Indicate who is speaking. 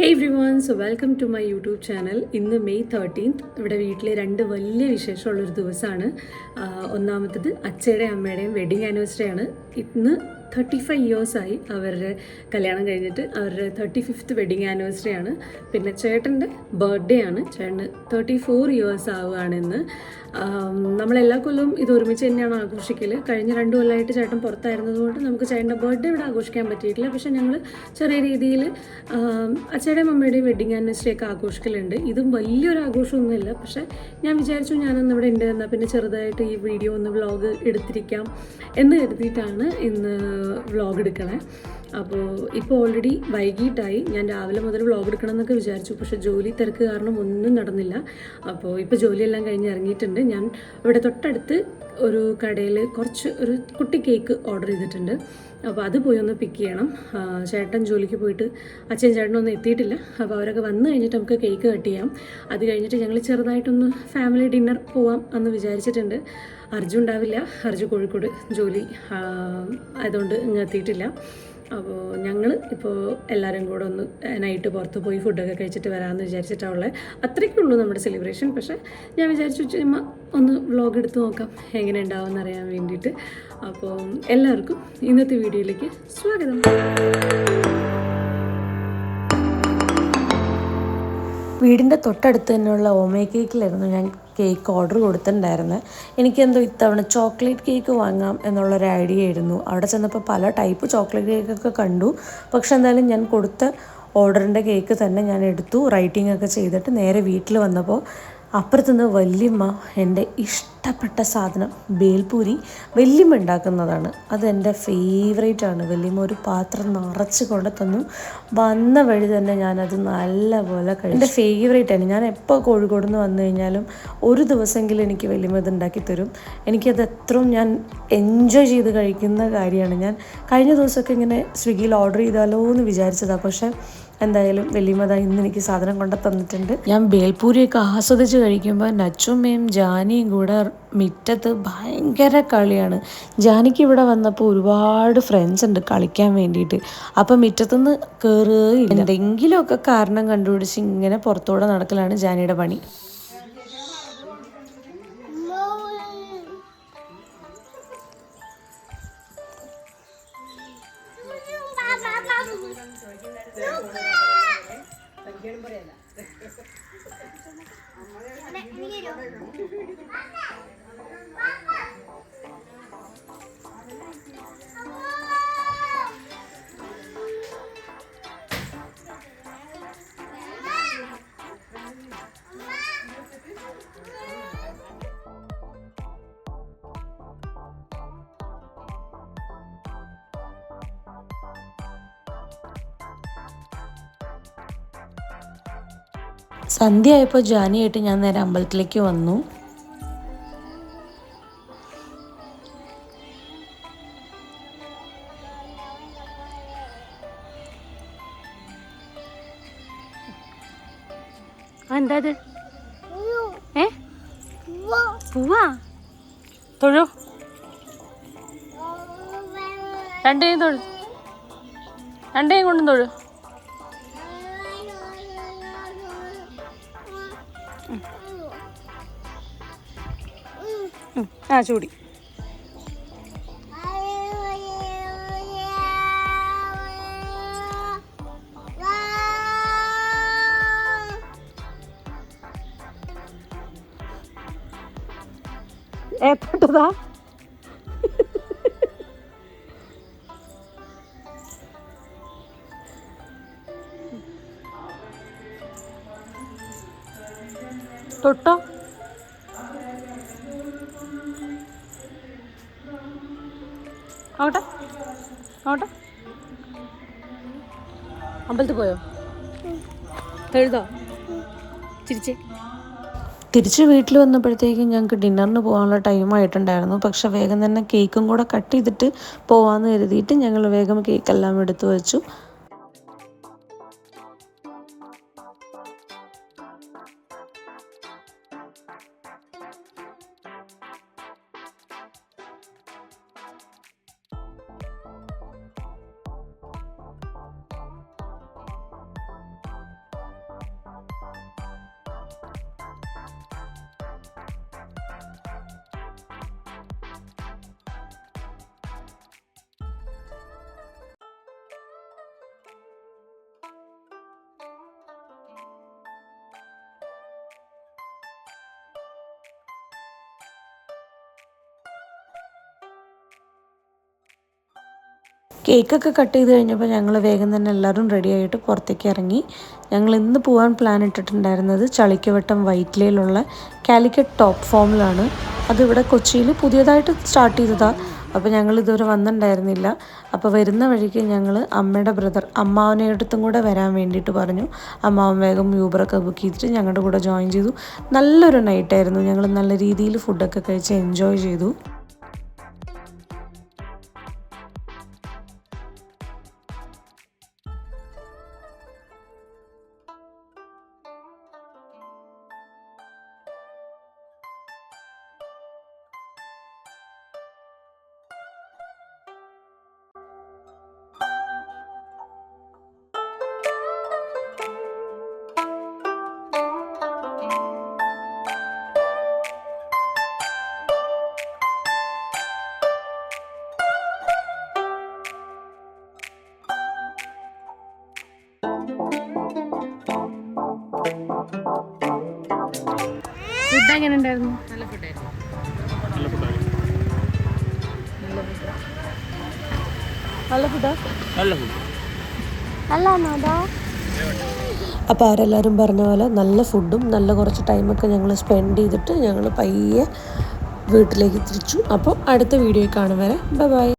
Speaker 1: Hey every one, so welcome to my YouTube channel. ഇന്ന് May 13th. ഇവിടെ വീട്ടിലെ രണ്ട് വലിയ വിശേഷമുള്ളൊരു ദിവസമാണ്. ഒന്നാമത്തത് അച്ഛയുടെയും അമ്മയുടെയും വെഡിങ് ആനിവേഴ്സറിയാണ്. ഇന്ന് 35 ഇയേഴ്സായി അവരുടെ കല്യാണം കഴിഞ്ഞിട്ട്. അവരുടെ 35th വെഡിങ് ആനിവേഴ്സറിയാണ്. പിന്നെ ചേട്ടൻ്റെ ബർത്ത്ഡേ ആണ്. ചേട്ടന് 34 ഇയേഴ്സ് ആവുകയാണ് ഇന്ന്. നമ്മളെല്ലാ കൊല്ലവും ഇത് ഒരുമിച്ച് തന്നെയാണ് ആഘോഷിക്കൽ. കഴിഞ്ഞ 2 കൊല്ലമായിട്ട് ചേട്ടൻ പുറത്തായിരുന്നതുകൊണ്ട് നമുക്ക് ചേട്ടൻ്റെ ബർത്ത്ഡേ ഇവിടെ ആഘോഷിക്കാൻ പറ്റിയിട്ടില്ല. പക്ഷേ ഞങ്ങൾ ചെറിയ രീതിയിൽ അച്ഛയുടെയും അമ്മയുടെയും വെഡിങ് ആനിവേഴ്സറി ഒക്കെ ആഘോഷിക്കലുണ്ട്. ഇതും വലിയൊരു ആഘോഷമൊന്നുമില്ല. പക്ഷേ ഞാൻ വിചാരിച്ചു ഞാനന്ന് ഇവിടെ ഉണ്ട് എന്നാൽ പിന്നെ ചെറുതായിട്ട് ഈ വീഡിയോ ഒന്ന് വ്ളോഗ് എടുത്തിരിക്കാം എന്ന് കരുതിയിട്ടാണ് ഇന്ന് വ്ളോഗ് എടുക്കണേ. അപ്പോൾ ഇപ്പോൾ ഓൾറെഡി വൈകിട്ടായി. ഞാൻ രാവിലെ മുതൽ വ്ളോഗ് എടുക്കണം എന്നൊക്കെ വിചാരിച്ചു, പക്ഷേ ജോലി തിരക്ക് കാരണം ഒന്നും നടന്നില്ല. അപ്പോൾ ഇപ്പോൾ ജോലിയെല്ലാം കഴിഞ്ഞ് ഇറങ്ങിയിട്ടുണ്ട്. ഞാൻ ഇവിടെ തൊട്ടടുത്ത് ഒരു കടയിൽ ഒരു കുട്ടി കേക്ക് ഓർഡർ ചെയ്തിട്ടുണ്ട്. അപ്പോൾ അത് പോയി ഒന്ന് പിക്ക് ചെയ്യണം. ചേട്ടൻ ജോലിക്ക് പോയിട്ട് അച്ഛൻ ചേട്ടനൊന്നും എത്തിയിട്ടില്ല. അപ്പോൾ അവരൊക്കെ വന്നു കഴിഞ്ഞിട്ട് നമുക്ക് കേക്ക് കട്ട് ചെയ്യാം. അത് കഴിഞ്ഞിട്ട് ഞങ്ങൾ ചെറുതായിട്ടൊന്ന് ഫാമിലി ഡിന്നർ പോവാം എന്ന് വിചാരിച്ചിട്ടുണ്ട്. അർജു ഉണ്ടാവില്ല. അർജു കോഴിക്കോട് ജോലി ആയതുകൊണ്ട് ഇങ്ങ് എത്തിയിട്ടില്ല. അപ്പോൾ ഞങ്ങൾ ഇപ്പോൾ എല്ലാവരും കൂടെ ഒന്ന് നൈറ്റ് പുറത്ത് പോയി ഫുഡൊക്കെ കഴിച്ചിട്ട് വരാമെന്ന് വിചാരിച്ചിട്ടുള്ളത്. അത്രയ്ക്കുള്ളൂ നമ്മുടെ സെലിബ്രേഷൻ. പക്ഷേ ഞാൻ വിചാരിച്ചു ചുമ്മാ ഒന്ന് വ്ളോഗ് എടുത്ത് നോക്കാം എങ്ങനെ ഉണ്ടാവുമെന്ന് അറിയാൻ വേണ്ടിയിട്ട്. അപ്പോൾ എല്ലാവർക്കും ഇന്നത്തെ വീഡിയോയിലേക്ക് സ്വാഗതം. വീടിൻ്റെ തൊട്ടടുത്ത് തന്നെയുള്ള ഓമേ കേക്കിലായിരുന്നു ഞാൻ കേക്ക് ഓർഡർ കൊടുത്തിട്ടുണ്ടായിരുന്നത്. എനിക്കെന്തോ ഇത്തവണ ചോക്ലേറ്റ് കേക്ക് വാങ്ങാം എന്നുള്ളൊരു ഐഡിയ ആയിരുന്നു. അവിടെ ചെന്നപ്പോൾ പല ടൈപ്പ് ചോക്ലേറ്റ് കേക്കൊക്കെ കണ്ടു. പക്ഷെ എന്തായാലും ഞാൻ കൊടുത്ത ഓർഡറിൻ്റെ കേക്ക് തന്നെ ഞാൻ എടുത്തു. റൈറ്റിംഗ് ഒക്കെ ചെയ്തിട്ട് നേരെ വീട്ടിൽ വന്നപ്പോൾ അപ്പുറത്തുനിന്ന് വല്യമ്മ എൻ്റെ ഇഷ്ടപ്പെട്ട സാധനം ബേൽപൂരി വല്യമ്മ ഉണ്ടാക്കുന്നതാണ്. അതെൻ്റെ ഫേവറേറ്റ് ആണ്. വല്യമ്മ ഒരു പാത്രം നിറച്ച് കൊണ്ട് തന്നു. വന്ന വഴി തന്നെ ഞാനത് നല്ലപോലെ കഴിച്ചു. എൻ്റെ ഫേവറേറ്റ് ആണ്. ഞാൻ എപ്പോൾ കോഴിക്കോട് നിന്ന് വന്നു കഴിഞ്ഞാലും ഒരു ദിവസമെങ്കിലും എനിക്ക് വല്യമ്മ ഇത് ഉണ്ടാക്കി തരും. എനിക്കത് എത്രയും ഞാൻ എൻജോയ് ചെയ്ത് കഴിക്കുന്ന കാര്യമാണ്. ഞാൻ കഴിഞ്ഞ ദിവസമൊക്കെ ഇങ്ങനെ സ്വിഗ്ഗിയിൽ ഓർഡർ ചെയ്താലോ എന്ന് വിചാരിച്ചതാണ്. പക്ഷേ എന്തായാലും വല്യമ്മ ഇന്ന് എനിക്ക് സാധനം കൊണ്ട് തന്നിട്ടുണ്ട്. ഞാൻ ബേൽപൂരിയൊക്കെ ആസ്വദിച്ച് കഴിക്കുമ്പോൾ നച്ചുമ്മയും ജാനിയും കൂടെ മുറ്റത്ത് ഭയങ്കര കളിയാണ്. ജാനിക്ക് ഇവിടെ വന്നപ്പോൾ ഒരുപാട് ഫ്രണ്ട്സ് ഉണ്ട് കളിക്കാൻ വേണ്ടിയിട്ട്. അപ്പം മുറ്റത്തുനിന്ന് കയറുകയില്ല. എന്തെങ്കിലുമൊക്കെ കാരണം കണ്ടുപിടിച്ച് ഇങ്ങനെ പുറത്തോടെ നടക്കലാണ് ജാനിയുടെ പണി. സന്ധ്യ ആയപ്പോൾ ജാനിയായിട്ട് ഞാൻ നേരെ അമ്പലത്തിലേക്ക് വന്നു. എന്താ പൂവാ തൊഴു രണ്ടേയും കൊണ്ടും തൊഴു. ആ ചൂടി ഏപ്പെട്ടതാ. തൊട്ടോ ആവട്ടെ ആവട്ടെ. അമ്പലത്തിൽ പോയോ? എഴുതോ ചിരിച്ചേ. തിരിച്ച് വീട്ടിൽ വന്നപ്പോഴത്തേക്കും ഞങ്ങൾക്ക് ഡിന്നറിന് പോകാനുള്ള ടൈം ആയിട്ടുണ്ടായിരുന്നു. പക്ഷെ വേഗം തന്നെ കേക്കും കൂടെ കട്ട് ചെയ്തിട്ട് പോകാമെന്ന് കരുതിയിട്ട് ഞങ്ങൾ വേഗം കേക്കെല്ലാം എടുത്തു വെച്ചു. കേക്കൊക്കെ കട്ട് ചെയ്ത് കഴിഞ്ഞപ്പോൾ ഞങ്ങൾ വേഗം തന്നെ എല്ലാവരും റെഡി ആയിട്ട് പുറത്തേക്ക് ഇറങ്ങി. ഞങ്ങൾ ഇന്ന് പോകാൻ പ്ലാൻ ഇട്ടിട്ടുണ്ടായിരുന്നത് ചളിക്കവട്ടം വൈറ്റ്ലയിലുള്ള കാലിക്കറ്റ് ടോപ്പ് ഫോമിലാണ്. അതിവിടെ കൊച്ചിയിൽ പുതിയതായിട്ട് സ്റ്റാർട്ട് ചെയ്തതാണ്. അപ്പോൾ ഞങ്ങൾ ഇതുവരെ വന്നിട്ടുണ്ടായിരുന്നില്ല. അപ്പോൾ വരുന്ന വഴിക്ക് ഞങ്ങൾ അമ്മയുടെ ബ്രദർ അമ്മാവനെ അടുത്തും കൂടെ വരാൻ വേണ്ടിയിട്ട് പറഞ്ഞു. അമ്മാവൻ വേഗം യൂബറൊക്കെ ബുക്ക് ചെയ്തിട്ട് ഞങ്ങളുടെ കൂടെ ജോയിൻ ചെയ്തു. നല്ലൊരു നൈറ്റായിരുന്നു. ഞങ്ങൾ നല്ല രീതിയിൽ ഫുഡൊക്കെ കഴിച്ച് എൻജോയ് ചെയ്തു. ഫുഡ് എങ്ങനെ ഉണ്ടായിരുന്നു? നല്ല ഫുഡായിരുന്നു. അപ്പോൾ അവരെല്ലാവരും പറഞ്ഞ പോലെ നല്ല ഫുഡും നല്ല കുറച്ച് ടൈമൊക്കെ ഞങ്ങൾ സ്പെൻഡ് ചെയ്തിട്ട് ഞങ്ങൾ പയ്യെ വീട്ടിലേക്ക് തിരിച്ചു. അപ്പോൾ അടുത്ത വീഡിയോയിൽ കാണും വരെ ബൈ ബൈ.